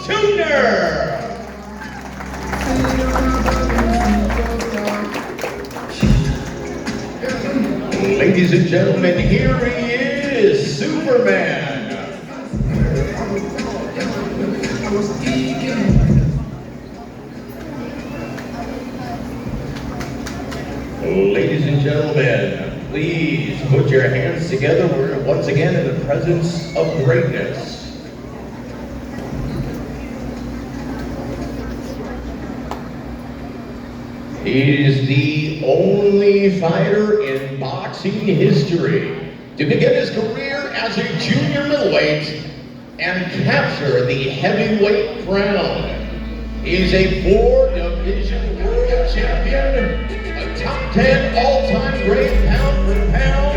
Jr. Ladies and gentlemen, here he is, Superman. Ladies and gentlemen, please put your hands together. We're once again in the presence of greatness. He is the only fighter in boxing history to begin his career as a junior middleweight and capture the heavyweight crown. He's a 4-division world champion, a top 10 all-time great pound for pound.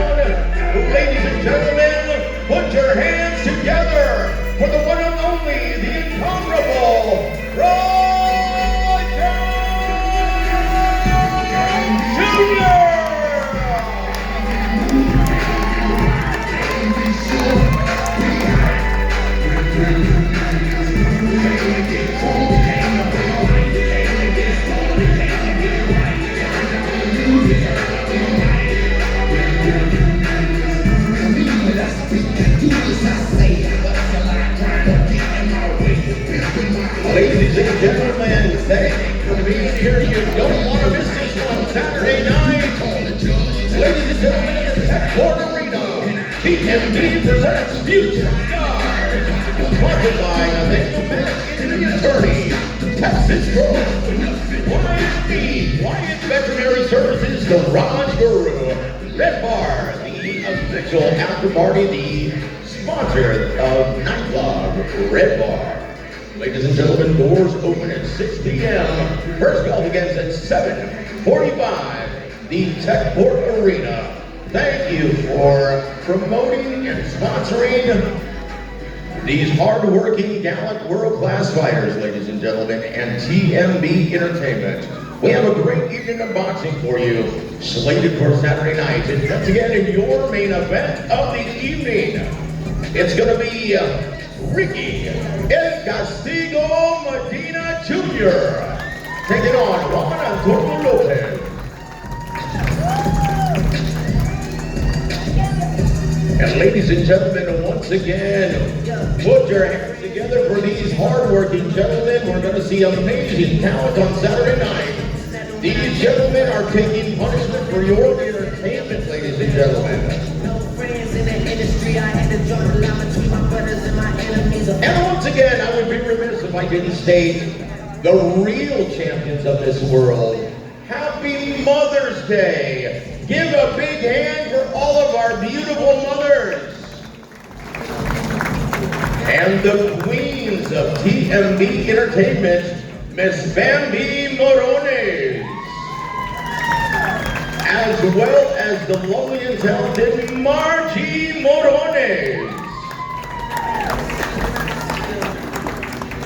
Ladies and gentlemen, put your hands together for the one and only, the incomparable Roy Jr. Ladies and gentlemen, thank you for being here. You don't want to miss this one Saturday night. Ladies and gentlemen, in the Tech Arena, TMD presents Future Stars. Sponsored by Nathaniel Mack, Indian Attorney, Texas Pro, Wyatt Veterinary Services, Garage Guru, Red Bar, the official after party, the sponsor of Nightclub, Red Bar. Ladies and gentlemen, doors open at 6 p.m. First bell begins at 7:45. The Techport Arena. Thank you for promoting and sponsoring these hard-working, gallant, world-class fighters, ladies and gentlemen, and TMB Entertainment. We have a great evening of boxing for you, slated for Saturday night. And once again, in your main event of the evening, it's going to be Ricky El Castigo Medina Jr. taking on Juan Antonio Lopez. And ladies and gentlemen, once again, put your hands together for these hard-working gentlemen. We're going to see amazing talent on Saturday night. These gentlemen are taking punishment for your entertainment, ladies and gentlemen. And once again, I would be remiss if I didn't state the real champions of this world. Happy Mother's Day! Give a big hand for all of our beautiful mothers. And the queens of TMB Entertainment, Miss Bambi Morones, as well as the lovely and talented Margie Morones.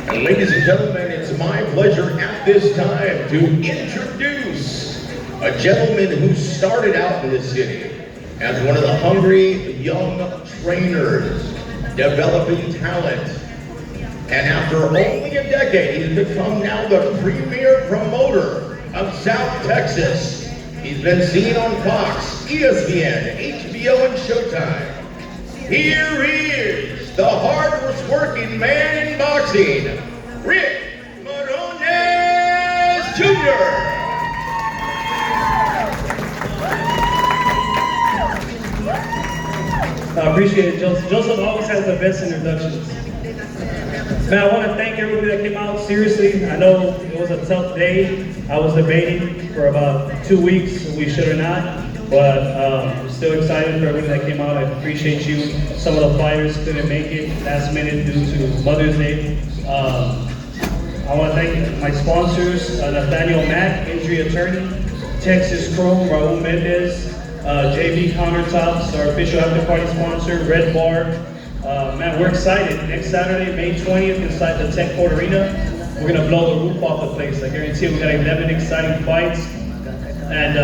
And ladies and gentlemen, it's my pleasure at this time to introduce a gentleman who started out in this city as one of the hungry young trainers, developing talent. And after only a decade, he's become now the premier promoter of South Texas. He's been seen on Fox, ESPN, HBO, and Showtime. Here he is, the hardest working man in boxing, Rick Morones Jr. I appreciate it, Joseph. Joseph always has the best introductions. Man, I want to thank everybody that came out. Seriously, I know it was a tough day. I was debating for about 2 weeks if we should or not, but I'm still excited for everybody that came out. I appreciate you. Some of the fighters couldn't make it last minute due to Mother's Day. I want to thank my sponsors, Nathaniel Mack, injury attorney, Texas Chrome, Raul Mendez, JB Countertops, our official after party sponsor, Red Bar. Man, we're excited. Next Saturday, May 20th, inside the Techport Arena, we're gonna blow the roof off the place. I guarantee you, we got 11 exciting fights. And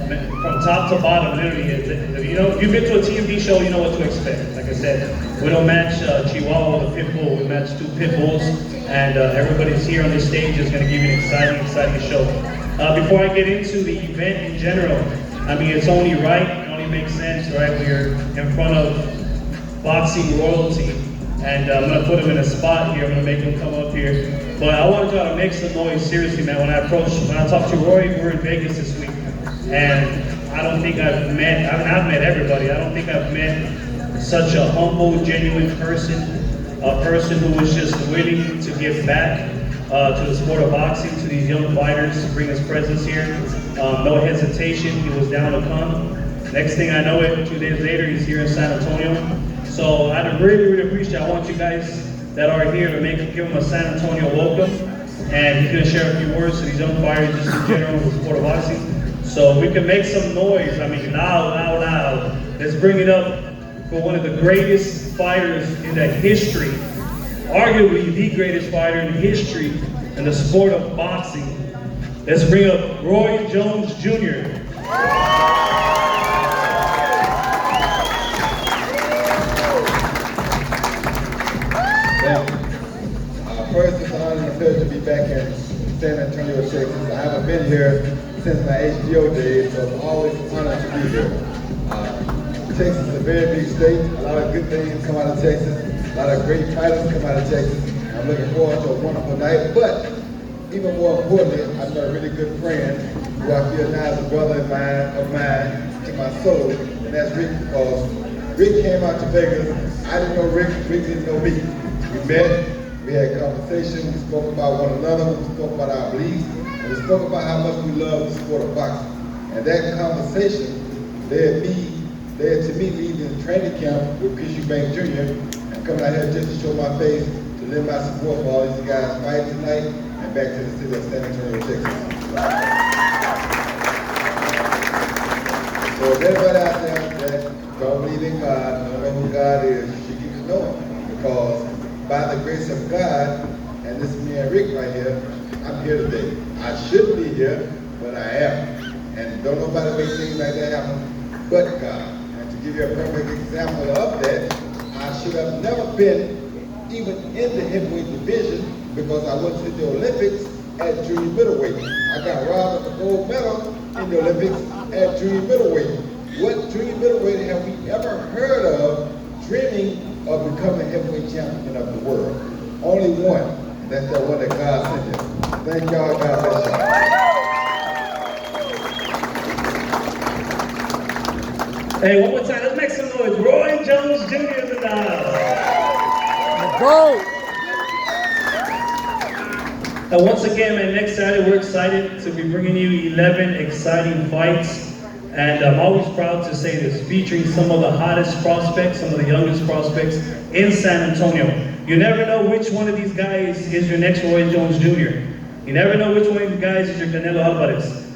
from top to bottom, literally. If you've been to a TMB show, you know what to expect. Like I said, we don't match Chihuahua with a pit bull. We match 2 pit bulls, and everybody's here on this stage is going to give you an exciting show. Before I get into the event in general, I mean, it's only right, it only makes sense, right? We're in front of boxing royalty, and I'm gonna put him in a spot here. I'm gonna make him come up here. But I want y'all to make some noise, seriously, man. When I talked to Roy, we're in Vegas this week, and I don't think I've met everybody. I don't think I've met such a humble, genuine person, a person who was just willing to give back to the sport of boxing, to these young fighters, to bring his presence here. No hesitation, he was down to come. Next thing I know it, 2 days later, he's here in San Antonio. So I'd really appreciate, I want you guys that are here to give him a San Antonio welcome. And he's gonna share a few words to these young fighters just in general with the sport of boxing. So we can make some noise, I mean, loud. Let's bring it up for one of the greatest fighters in the history, arguably the greatest fighter in history in the sport of boxing. Let's bring up Roy Jones Jr. First, it's an honor and a pleasure to be back in San Antonio, Texas. I haven't been here since my HBO days, so it's always an honor to be here. Texas is a very big state. A lot of good things come out of Texas. A lot of great fighters come out of Texas. I'm looking forward to a wonderful night, but even more importantly, I've got a really good friend who I feel now is a brother of mine to my soul, and that's Rick, because Rick came out to Vegas. I didn't know Rick didn't know me. We met, we had conversation, we spoke about one another, we spoke about our beliefs, and we spoke about how much we love the sport of boxing. And that conversation led to me leaving the training camp with Chris Eubank Jr. and coming out here just to show my face, to lend my support for all these guys fighting tonight, and back to the city of San Antonio, Texas. So if anybody out there that don't believe in God, don't know who God is, you should get to know him, because by the grace of God, and this man Rick right here, I'm here today. I shouldn't be here, but I am. And don't nobody make things like that happen but God. And to give you a perfect example of that, I should have never been even in the heavyweight division, because I went to the Olympics at junior middleweight. I got robbed of the gold medal in the Olympics at junior middleweight. What junior middleweight have we ever heard of dreaming of becoming heavyweight champion of the world? Only one, and that's that one that God sent him. Thank y'all, God bless y'all. Hey, one more time, let's make some noise. Roy Jones Jr. is in the house. Go! And once again, man, next Saturday, we're excited to be bringing you 11 exciting fights. And I'm always proud to say this, featuring some of the hottest prospects, some of the youngest prospects in San Antonio. You never know which one of these guys is your next Roy Jones Jr. You never know which one of these guys is your Canelo Alvarez.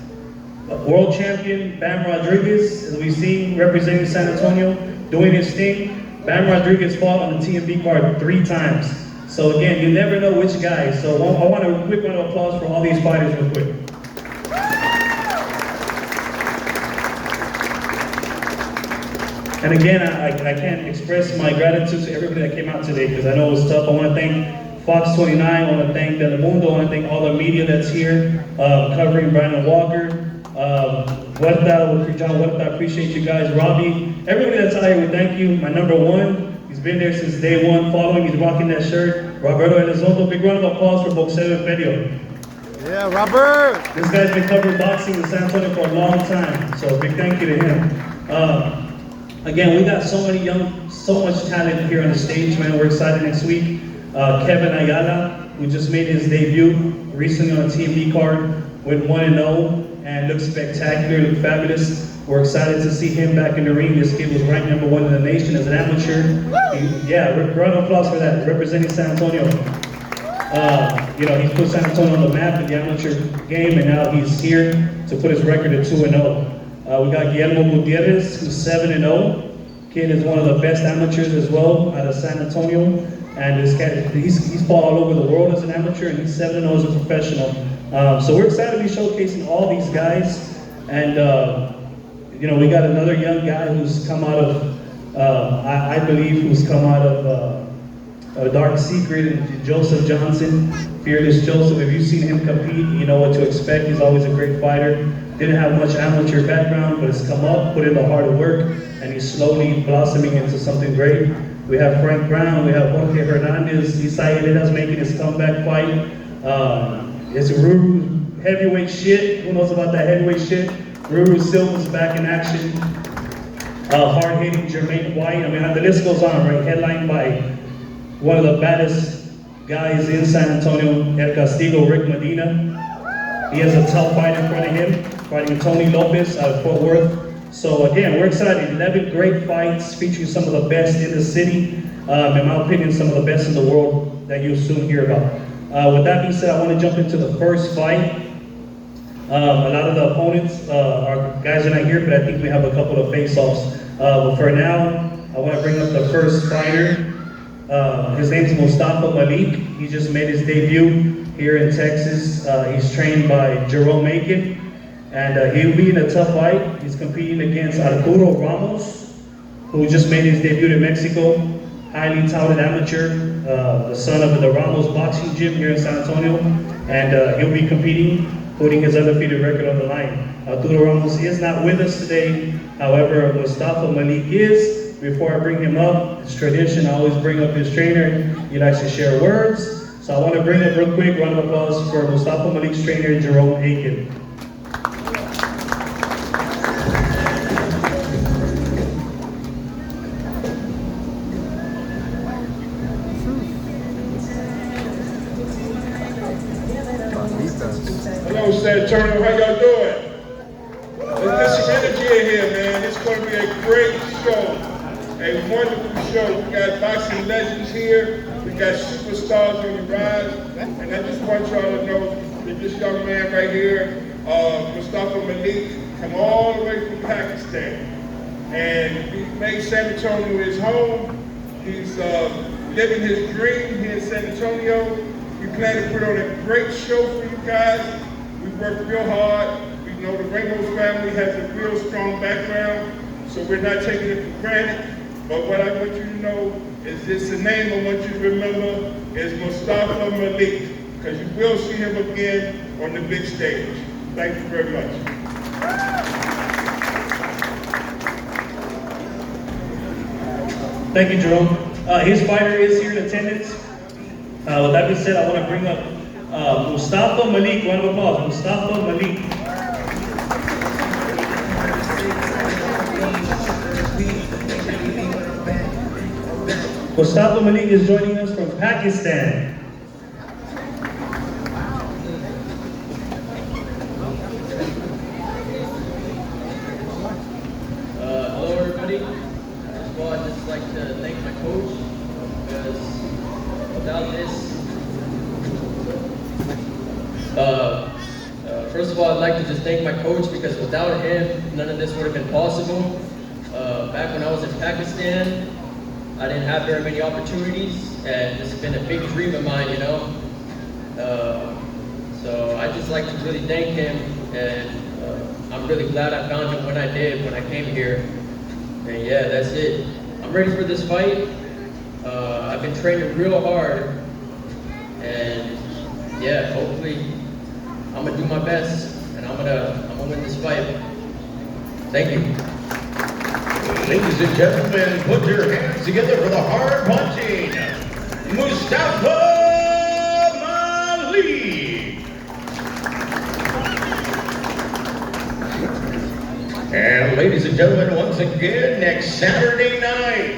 World champion Bam Rodriguez, as we've seen, representing San Antonio, doing his thing. Bam Rodriguez fought on the TMB card 3 times. So again, you never know which guy. So I want a quick round of applause for all these fighters real quick. And again, I can't express my gratitude to everybody that came out today, because I know it was tough. I want to thank Fox 29, I want to thank Telemundo, I want to thank all the media that's here, covering Brandon Walker, John Huerta, I appreciate you guys, Robbie, everybody that's out here, we thank you. My number 1, he's been there since day 1 following, he's rocking that shirt, Roberto Elizondo. Big round of applause for Boxeo Imperio. Yeah, Robert! This guy's been covering boxing in San Antonio for a long time, so big thank you to him. Again, we got so much talent here on the stage, man. We're excited next week. Kevin Ayala, who just made his debut recently on a TMB card, went 1-0 and looked spectacular, looked fabulous. We're excited to see him back in the ring. This kid was ranked number 1 in the nation as an amateur. Round of applause for that, representing San Antonio. He's put San Antonio on the map in the amateur game, and now he's here to put his record at 2-0. We got Guillermo Gutierrez, who's 7-0. Kid is one of the best amateurs as well out of San Antonio. And this cat, he's fought all over the world as an amateur, and he's 7-0 as a professional. So we're excited to be showcasing all these guys. And you know, we got another young guy who's come out of, I believe, who's come out of a dark secret, and Joseph Johnson, Fearless Joseph. If you've seen him compete, you know what to expect. He's always a great fighter. Didn't have much amateur background, but has come up, put in the hard work, and he's slowly blossoming into something great. We have Frank Brown, we have Jorge Hernandez, Isai Hernandez making his comeback fight. It's a Ruru heavyweight shit. Who knows about that heavyweight shit? Ruru Silva's back in action. Hard-hitting Jermaine White. I mean, the list goes on, right? Headlined by one of the baddest guys in San Antonio, El Castigo, Rick Medina. He has a tough fight in front of him, fighting Tony Lopez out of Fort Worth. So again, we're excited. 11 great fights featuring some of the best in the city. In my opinion, some of the best in the world that you'll soon hear about. With that being said, I want to jump into the first fight. A lot of the opponents are guys that are not here, but I think we have a couple of face-offs. But for now, I want to bring up the first fighter. His name's Mustafa Malik. He just made his debut here in Texas. He's trained by Jerome Aiken, and he'll be in a tough fight. He's competing against Arturo Ramos, who just made his debut in Mexico. Highly touted amateur, the son of the Ramos boxing gym here in San Antonio, and he'll be competing, putting his undefeated record on the line. Arturo Ramos is not with us today. However, Mustafa Malik is. Before I bring him up, it's tradition, I always bring up his trainer. He likes to share words. So I want to bring up real quick, round of applause for Mustafa Malik's trainer, Jerome Aiken. Hello, San Antonio, how y'all doing? Let's get some energy in here, man. It's going to be a great show. A wonderful show. We got boxing legends here. We got superstars on the rise. And I just want y'all to know that this young man right here, Mustafa Malik, come all the way from Pakistan. And he made San Antonio his home. He's living his dream here in San Antonio. We plan to put on a great show for you guys. We work real hard. We know the Ramos family has a real strong background, so we're not taking it for granted. But what I want you to know is this: the name I want you to remember is Mustafa Malik, because you will see him again on the big stage. Thank you very much. Thank you, Jerome. His fighter is here in attendance. With that being said, I want to bring up Mustafa Malik. Round of applause, Mustafa Malik. Mustafa Malik is joining us from Pakistan. Hello everybody. First of all, I'd just like to thank my coach, because without this, first of all, I'd like to just thank my coach, because without him, none of this would have been possible. Back when I was in Pakistan, I didn't have very many opportunities, and it's been a big dream of mine, you know. So I just like to really thank him, and I'm really glad I found him when I did, when I came here. And yeah, that's it. I'm ready for this fight. I've been training real hard, and yeah, hopefully I'm gonna do my best, and I'm gonna win this fight. Thank you. Ladies and gentlemen, put your hands together for the hard punching, Mustafa Malik. And ladies and gentlemen, once again, next Saturday night,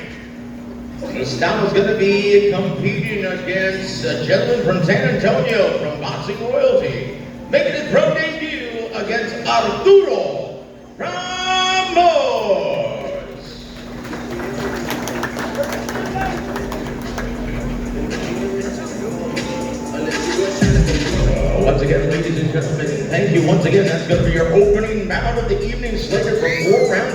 Mustafa's going to be competing against a gentleman from San Antonio, from Boxing Royalty, making his pro debut against Arturo Ramos. Once again, ladies and gentlemen, thank you once again. That's going to be your opening bout of the evening, slated for 4 rounds.